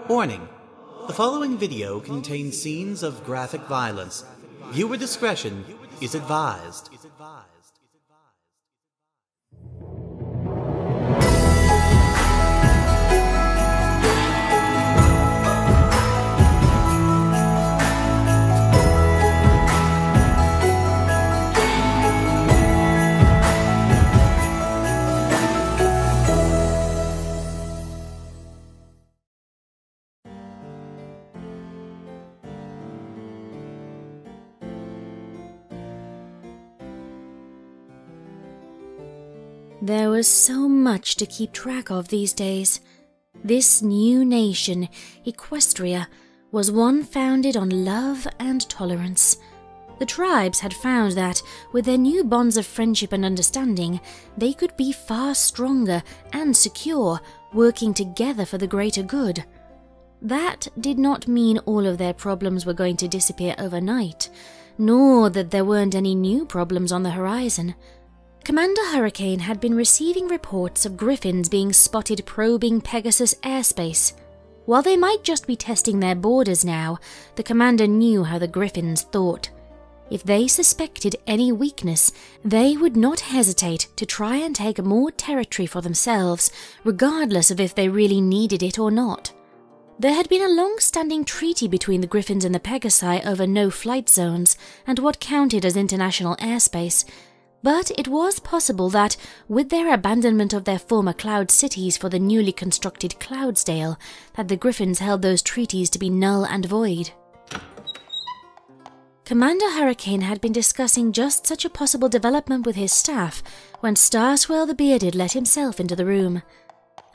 Warning: the following video contains scenes of graphic violence. Viewer discretion is advised. There was so much to keep track of these days. This new nation, Equestria, was one founded on love and tolerance. The tribes had found that, with their new bonds of friendship and understanding, they could be far stronger and secure, working together for the greater good. That did not mean all of their problems were going to disappear overnight, nor that there weren't any new problems on the horizon. Commander HaileyK had been receiving reports of griffins being spotted probing Pegasus airspace. While they might just be testing their borders now, the commander knew how the griffins thought. If they suspected any weakness, they would not hesitate to try and take more territory for themselves, regardless of if they really needed it or not. There had been a long-standing treaty between the griffins and the Pegasi over no-flight zones and what counted as international airspace, but it was possible that, with their abandonment of their former cloud cities for the newly constructed Cloudsdale, that the griffins held those treaties to be null and void. Commander HaileyK had been discussing just such a possible development with his staff when Starswirl the Bearded let himself into the room.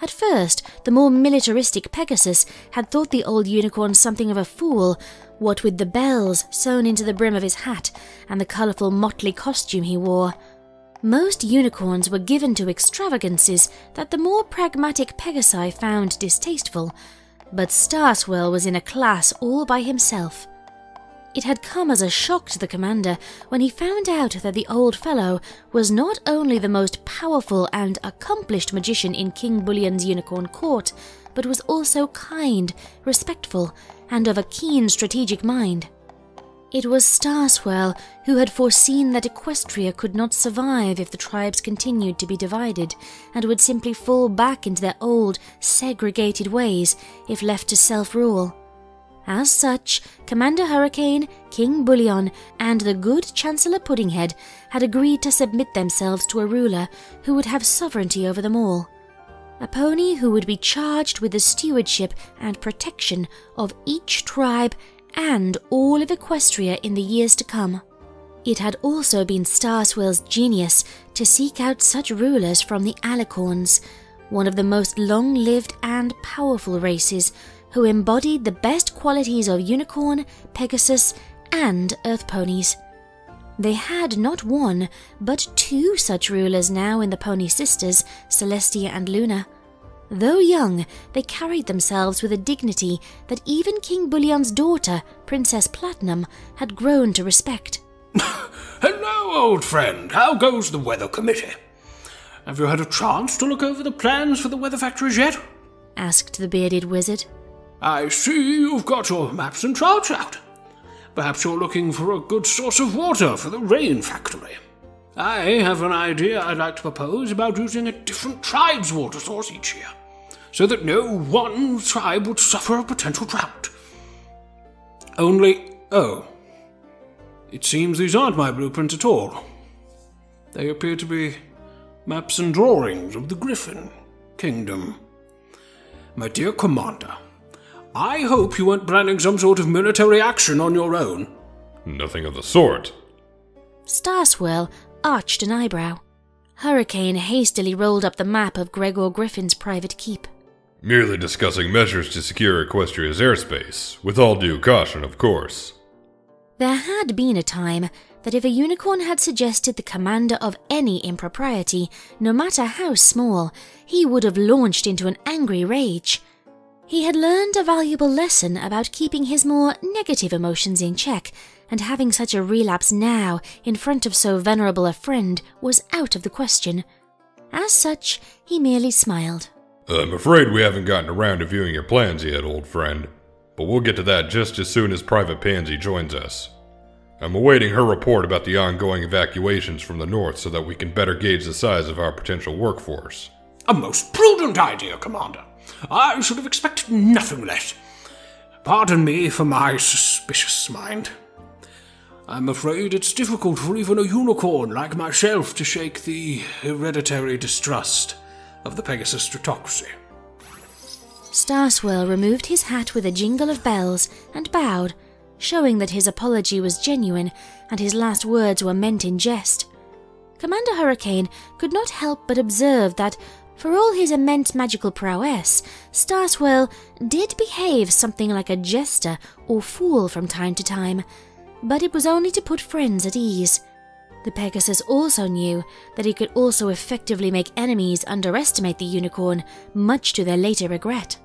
At first, the more militaristic Pegasus had thought the old unicorn something of a fool, what with the bells sewn into the brim of his hat and the colourful motley costume he wore. Most unicorns were given to extravagances that the more pragmatic Pegasi found distasteful, but Starswirl was in a class all by himself. It had come as a shock to the commander when he found out that the old fellow was not only the most powerful and accomplished magician in King Bullion's unicorn court, but was also kind, respectful, and of a keen strategic mind. It was Starswirl who had foreseen that Equestria could not survive if the tribes continued to be divided, and would simply fall back into their old, segregated ways if left to self-rule. As such, Commander HaileyK, King Bullion, and the good Chancellor Puddinghead had agreed to submit themselves to a ruler who would have sovereignty over them all. A pony who would be charged with the stewardship and protection of each tribe and all of Equestria in the years to come. It had also been Starswirl's genius to seek out such rulers from the Alicorns, one of the most long-lived and powerful races, who embodied the best qualities of unicorn, Pegasus, and earth ponies. They had not one, but two such rulers now in the Pony Sisters, Celestia and Luna. Though young, they carried themselves with a dignity that even King Bullion's daughter, Princess Platinum, had grown to respect. Hello, old friend. How goes the Weather Committee? Have you had a chance to look over the plans for the weather factories yet? Asked the bearded wizard. I see you've got your maps and charts out. Perhaps you're looking for a good source of water for the rain factory. I have an idea I'd like to propose about using a different tribe's water source each year, so that no one tribe would suffer a potential drought. It seems these aren't my blueprints at all. They appear to be maps and drawings of the Griffin Kingdom. My dear Commander, I hope you weren't planning some sort of military action on your own. Nothing of the sort. Starswirl arched an eyebrow. HaileyK hastily rolled up the map of Gregor Griffin's private keep. Merely discussing measures to secure Equestria's airspace, with all due caution, of course. There had been a time that if a unicorn had suggested the commander of any impropriety, no matter how small, he would have launched into an angry rage. He had learned a valuable lesson about keeping his more negative emotions in check, and having such a relapse now in front of so venerable a friend was out of the question. As such, he merely smiled. I'm afraid we haven't gotten around to viewing your plans yet, old friend. But we'll get to that just as soon as Private Pansy joins us. I'm awaiting her report about the ongoing evacuations from the north so that we can better gauge the size of our potential workforce. A most prudent idea, Commander. I should have expected nothing less. Pardon me for my suspicious mind. I'm afraid it's difficult for even a unicorn like myself to shake the hereditary distrust of the Pegasus Stratocracy. Starswirl removed his hat with a jingle of bells and bowed, showing that his apology was genuine and his last words were meant in jest. Commander Hurricane could not help but observe that, for all his immense magical prowess, Starswirl did behave something like a jester or fool from time to time, but it was only to put friends at ease. The Pegasus also knew that he could also effectively make enemies underestimate the unicorn, much to their later regret.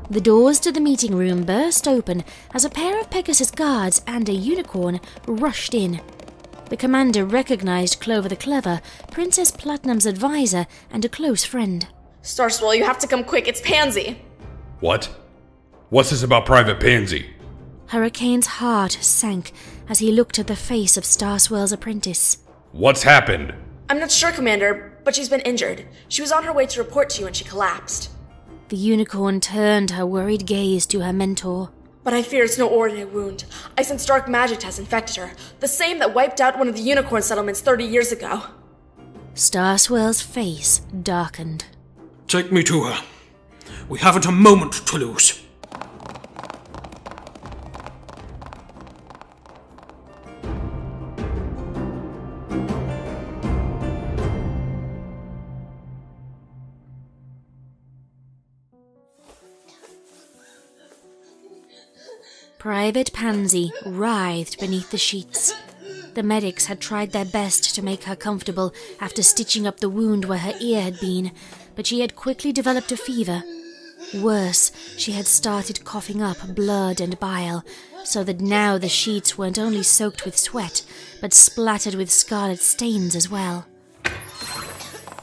The doors to the meeting room burst open as a pair of Pegasus guards and a unicorn rushed in. The commander recognized Clover the Clever, Princess Platinum's advisor and a close friend. Starswirl, you have to come quick, it's Pansy! What? What's this about Private Pansy? Hurricane's heart sank as he looked at the face of Starswirl's apprentice. What's happened? I'm not sure, Commander, but she's been injured. She was on her way to report to you and she collapsed. The unicorn turned her worried gaze to her mentor. But I fear it's no ordinary wound. I sense dark magic has infected her, the same that wiped out one of the unicorn settlements 30 years ago. Starswirl's face darkened. Take me to her. We haven't a moment to lose. Private Pansy writhed beneath the sheets. The medics had tried their best to make her comfortable after stitching up the wound where her ear had been, but she had quickly developed a fever. Worse, she had started coughing up blood and bile, so that now the sheets weren't only soaked with sweat, but splattered with scarlet stains as well.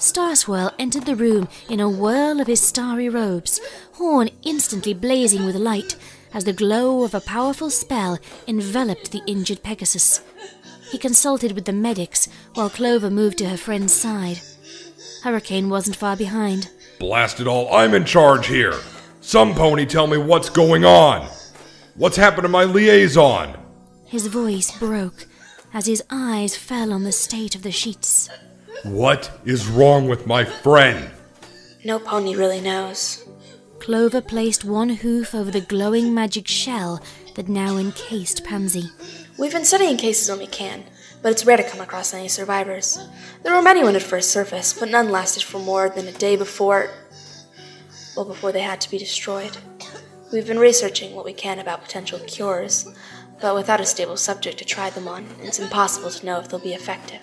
Starswirl entered the room in a whirl of his starry robes, horn instantly blazing with light, as the glow of a powerful spell enveloped the injured Pegasus. He consulted with the medics, while Clover moved to her friend's side. Hurricane wasn't far behind. Blast it all, I'm in charge here! Some pony tell me what's going on! What's happened to my liaison? His voice broke, as his eyes fell on the state of the sheets. What is wrong with my friend? No pony really knows. Clover placed one hoof over the glowing magic shell that now encased Pansy. We've been studying cases when we can, but it's rare to come across any survivors. There were many when it first surfaced, but none lasted for more than a day before they had to be destroyed. We've been researching what we can about potential cures, but without a stable subject to try them on, it's impossible to know if they'll be effective.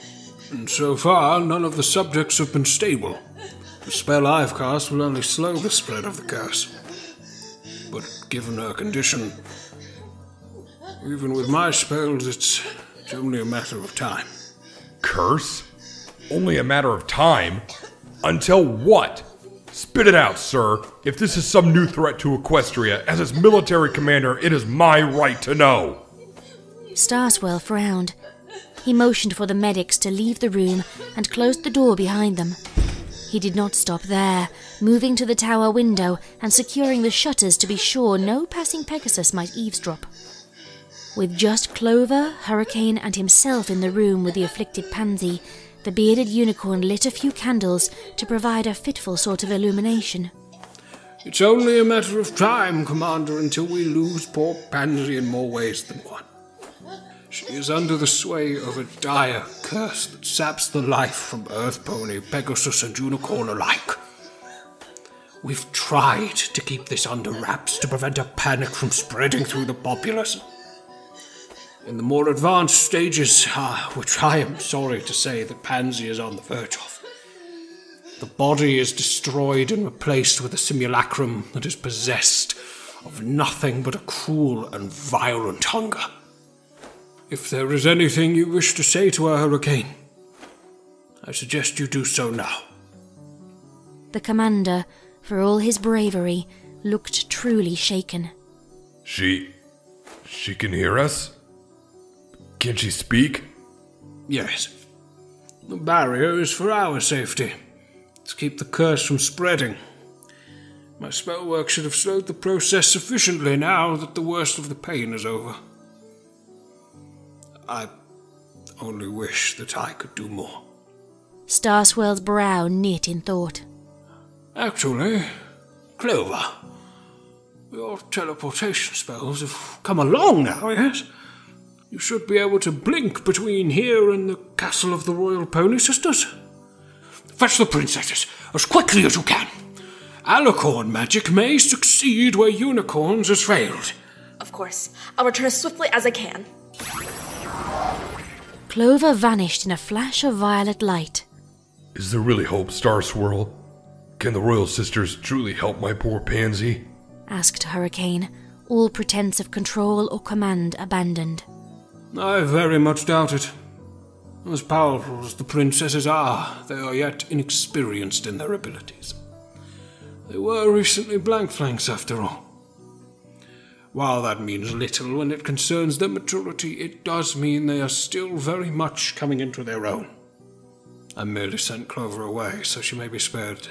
And so far, none of the subjects have been stable. The spell I've cast will only slow the spread of the curse. But given her condition, even with my spells, it's only a matter of time. Curse? Only a matter of time? Until what? Spit it out, sir. If this is some new threat to Equestria, as its military commander, it is my right to know. Starswirl frowned. He motioned for the medics to leave the room and closed the door behind them. He did not stop there, moving to the tower window and securing the shutters to be sure no passing Pegasus might eavesdrop. With just Clover, Hurricane, and himself in the room with the afflicted Pansy, the bearded unicorn lit a few candles to provide a fitful sort of illumination. It's only a matter of time, Commander, until we lose poor Pansy in more ways than one. She is under the sway of a dire curse that saps the life from Earth Pony, Pegasus, and Unicorn alike. We've tried to keep this under wraps to prevent a panic from spreading through the populace. In the more advanced stages, which I am sorry to say that Pansy is on the verge of, the body is destroyed and replaced with a simulacrum that is possessed of nothing but a cruel and violent hunger. If there is anything you wish to say to her, Hurricane, I suggest you do so now. The commander, for all his bravery, looked truly shaken. She can hear us? Can she speak? Yes. The barrier is for our safety. To keep the curse from spreading. My spell work should have slowed the process sufficiently now that the worst of the pain is over. I only wish that I could do more. Starswirl's brow knit in thought. Actually, Clover, your teleportation spells have come along now, yes? You should be able to blink between here and the castle of the Royal Pony Sisters. Fetch the princesses as quickly as you can. Alicorn magic may succeed where unicorns has failed. Of course. I'll return as swiftly as I can. Clover vanished in a flash of violet light. Is there really hope, Starswirl? Can the Royal Sisters truly help my poor Pansy? Asked HaileyK, all pretense of control or command abandoned. I very much doubt it. As powerful as the princesses are, they are yet inexperienced in their abilities. They were recently blank flanks after all. While that means little when it concerns their maturity, it does mean they are still very much coming into their own. I merely sent Clover away so she may be spared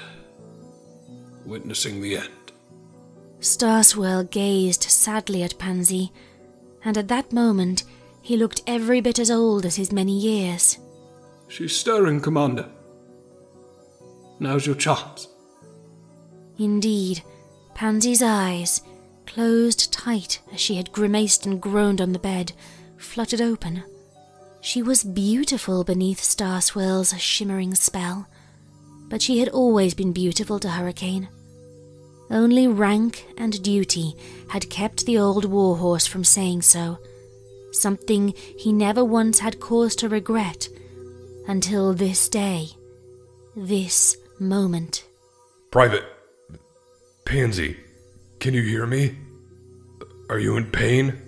witnessing the end. Starswirl gazed sadly at Pansy, and at that moment he looked every bit as old as his many years. She's stirring, Commander. Now's your chance. Indeed, Pansy's eyes, closed tight as she had grimaced and groaned on the bed, fluttered open. She was beautiful beneath Starswirl's shimmering spell, but she had always been beautiful to HaileyK. Only rank and duty had kept the old warhorse from saying so, something he never once had cause to regret, until this day, this moment. Private Pansy, can you hear me? Are you in pain?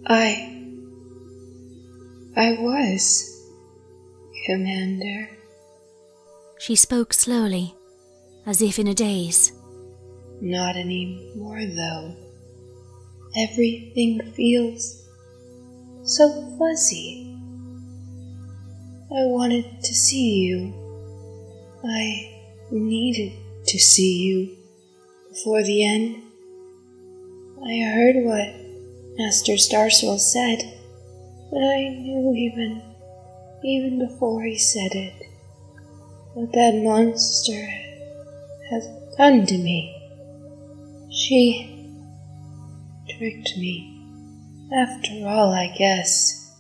I was, Commander. She spoke slowly, as if in a daze. Not anymore, though. Everything feels so fuzzy. I wanted to see you. I needed to see you before the end. I heard what Master Starswirl said, but I knew even before he said it, what that monster has done to me. She tricked me. After all, I guess.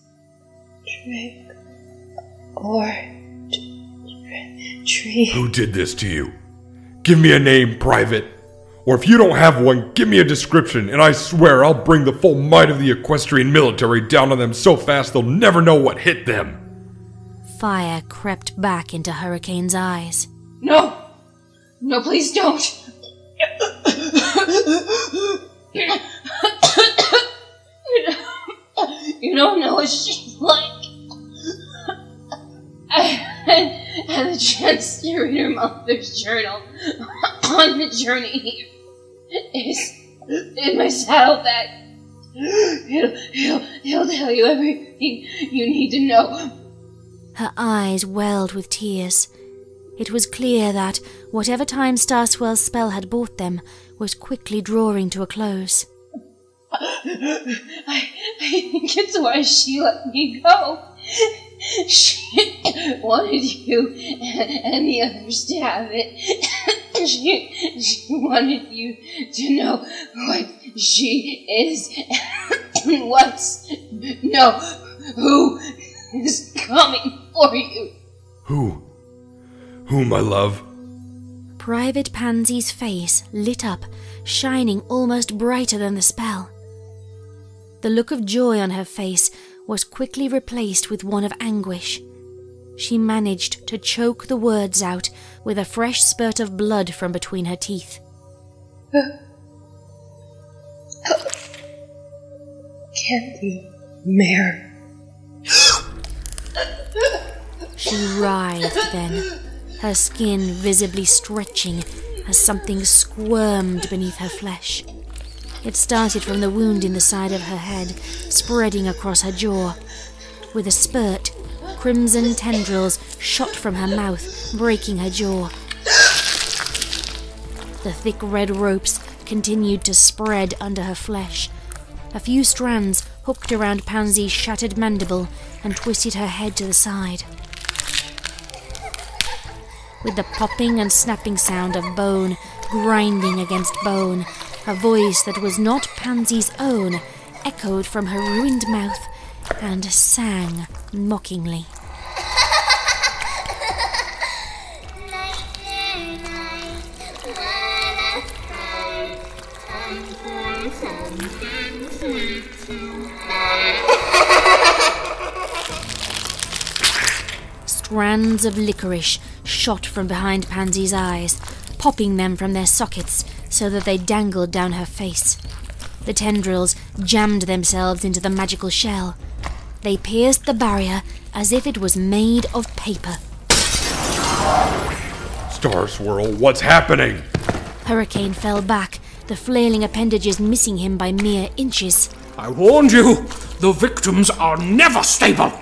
Trick or treat. Who did this to you? Give me a name, Private. Or if you don't have one, give me a description, and I swear I'll bring the full might of the Equestrian military down on them so fast they'll never know what hit them. Fire crept back into HaileyK's eyes. No! No, please don't! You don't know what she's like. I had the chance to read her mother's journal on the journey here. It's in my saddlebag. He'll tell you everything you need to know. Her eyes welled with tears. It was clear that whatever time Starswirl's spell had brought them was quickly drawing to a close. I think it's why she let me go. She wanted you and the others to have it. She wanted you to know what she is and who is coming for you. Who, my love? Private Pansy's face lit up, shining almost brighter than the spell. The look of joy on her face was quickly replaced with one of anguish. She managed to choke the words out with a fresh spurt of blood from between her teeth. Candy Mare. She writhed then, her skin visibly stretching, as something squirmed beneath her flesh. It started from the wound in the side of her head, spreading across her jaw. With a spurt, crimson tendrils shot from her mouth, breaking her jaw. The thick red ropes continued to spread under her flesh. A few strands hooked around Pansy's shattered mandible and twisted her head to the side. With the popping and snapping sound of bone grinding against bone, a voice that was not Pansy's own echoed from her ruined mouth and sang mockingly. Strands of licorice shot from behind Pansy's eyes, popping them from their sockets so that they dangled down her face. The tendrils jammed themselves into the magical shell. They pierced the barrier as if it was made of paper. Starswirl, what's happening? Hurricane fell back, the flailing appendages missing him by mere inches. I warned you! The victims are never stable!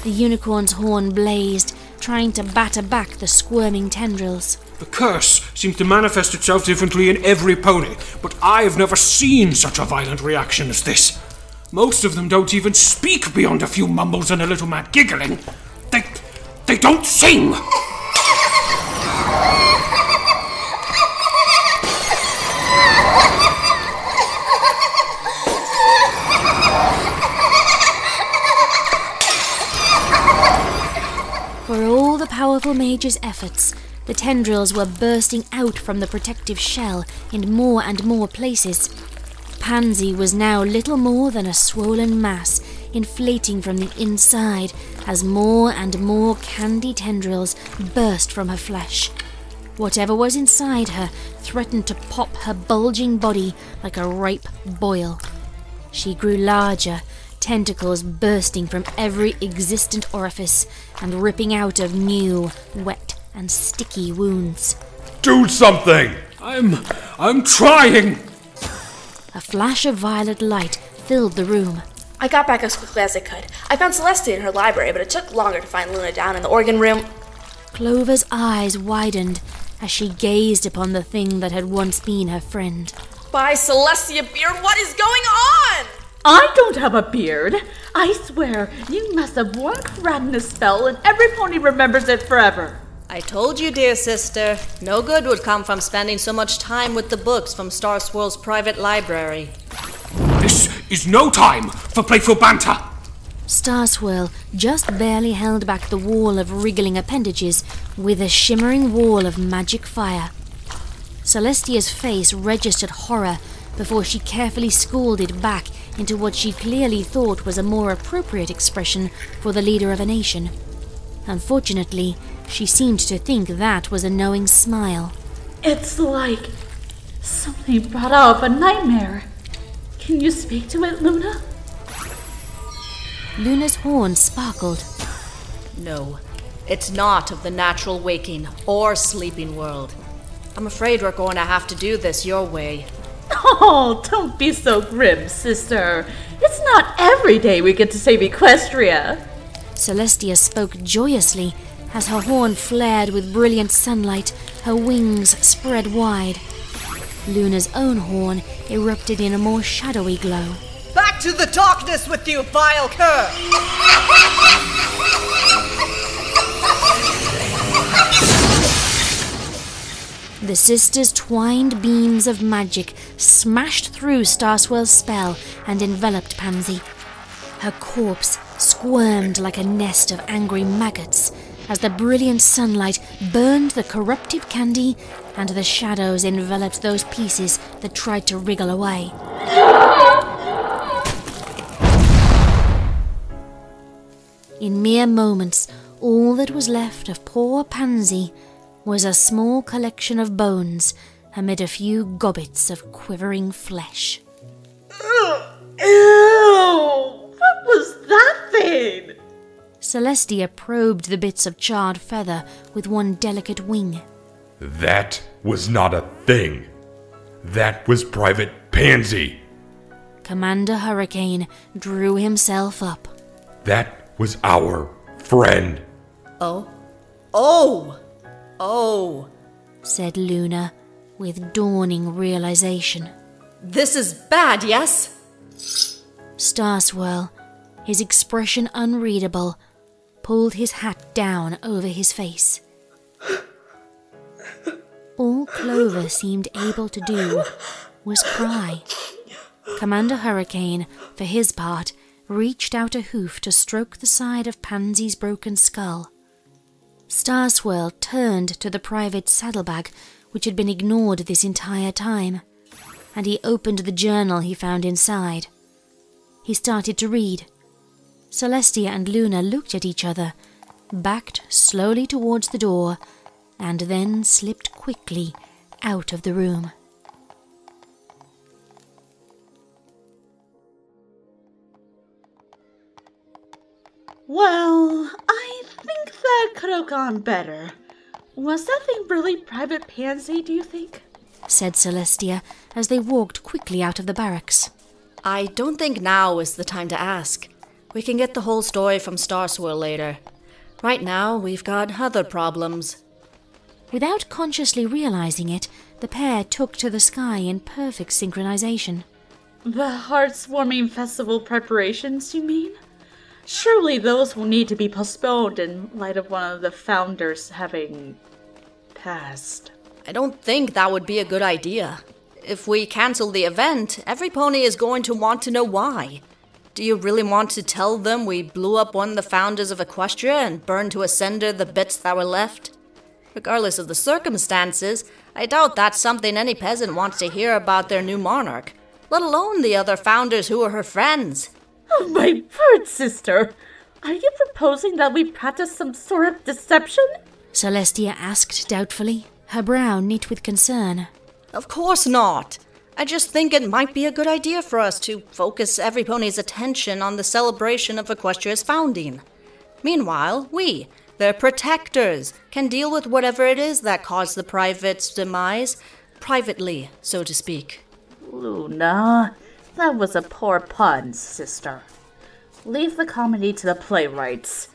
The unicorn's horn blazed, trying to batter back the squirming tendrils. The curse seems to manifest itself differently in every pony, but I've never seen such a violent reaction as this. Most of them don't even speak beyond a few mumbles and a little mad giggling. They don't sing! For all the powerful mage's efforts, the tendrils were bursting out from the protective shell in more and more places. Pansy was now little more than a swollen mass, inflating from the inside as more and more candy tendrils burst from her flesh. Whatever was inside her threatened to pop her bulging body like a ripe boil. She grew larger, tentacles bursting from every existent orifice and ripping out of new, wet and sticky wounds. Do something! I'm trying! A flash of violet light filled the room. I got back as quickly as I could. I found Celestia in her library, but it took longer to find Luna down in the organ room. Clover's eyes widened as she gazed upon the thing that had once been her friend. By Celestia Beard, what is going on? I don't have a beard. I swear, you must have one radness spell and every pony remembers it forever. I told you, dear sister, no good would come from spending so much time with the books from Starswirl's private library. This is no time for playful banter! Starswirl just barely held back the wall of wriggling appendages with a shimmering wall of magic fire. Celestia's face registered horror before she carefully schooled it back into what she clearly thought was a more appropriate expression for the leader of a nation. Unfortunately, she seemed to think that was a knowing smile. It's like something brought out of a nightmare. Can you speak to it, Luna? Luna's horn sparkled. No, it's not of the natural waking or sleeping world. I'm afraid we're going to have to do this your way. Oh, don't be so grim, sister. It's not every day we get to save Equestria. Celestia spoke joyously as her horn flared with brilliant sunlight, her wings spread wide. Luna's own horn erupted in a more shadowy glow. Back to the darkness with you, vile cur! The sisters' twined beams of magic smashed through Starswirl's spell and enveloped Pansy. Her corpse squirmed like a nest of angry maggots as the brilliant sunlight burned the corruptive candy and the shadows enveloped those pieces that tried to wriggle away. In mere moments, all that was left of poor Pansy was a small collection of bones amid a few gobbets of quivering flesh. Ew! What was that thing? Celestia probed the bits of charred feather with one delicate wing. That was not a thing. That was Private Pansy. Commander Hurricane drew himself up. That was our friend. Oh, said Luna, with dawning realization. This is bad, yes? Starswirl, his expression unreadable, pulled his hat down over his face. All Clover seemed able to do was cry. Commander Hurricane, for his part, reached out a hoof to stroke the side of Pansy's broken skull. Starswirl turned to the private saddlebag, which had been ignored this entire time, and he opened the journal he found inside. He started to read. Celestia and Luna looked at each other, backed slowly towards the door, and then slipped quickly out of the room. Well, I think that could have gone better. Was that thing really Private Pansy, do you think? Said Celestia as they walked quickly out of the barracks. I don't think now is the time to ask. We can get the whole story from Starswirl later. Right now, we've got other problems. Without consciously realizing it, the pair took to the sky in perfect synchronization. The heartwarming festival preparations, you mean? Surely those will need to be postponed in light of one of the founders having passed. I don't think that would be a good idea. If we cancel the event, every pony is going to want to know why. Do you really want to tell them we blew up one of the founders of Equestria and burned to a cinder the bits that were left? Regardless of the circumstances, I doubt that's something any peasant wants to hear about their new monarch, let alone the other founders who are her friends. Oh, my word, sister! Are you proposing that we practice some sort of deception? Celestia asked doubtfully, her brow knit with concern. Of course not. I just think it might be a good idea for us to focus every pony's attention on the celebration of Equestria's founding. Meanwhile, we, their protectors, can deal with whatever it is that caused the private's demise, privately, so to speak. Luna, that was a poor pun, sister. Leave the comedy to the playwrights.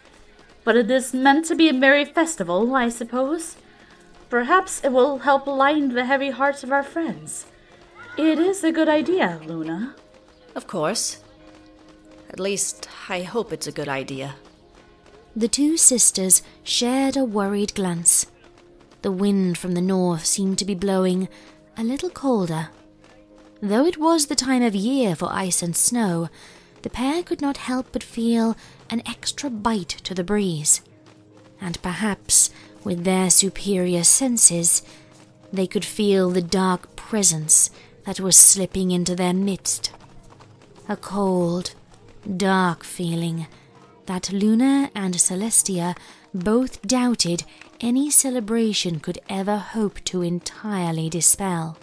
But it is meant to be a merry festival, I suppose. Perhaps it will help lighten the heavy hearts of our friends. It is a good idea, Luna. Of course. At least, I hope it's a good idea. The two sisters shared a worried glance. The wind from the north seemed to be blowing a little colder. Though it was the time of year for ice and snow, the pair could not help but feel an extra bite to the breeze. And perhaps, with their superior senses, they could feel the dark presence that was slipping into their midst. A cold, dark feeling that Luna and Celestia both doubted any celebration could ever hope to entirely dispel.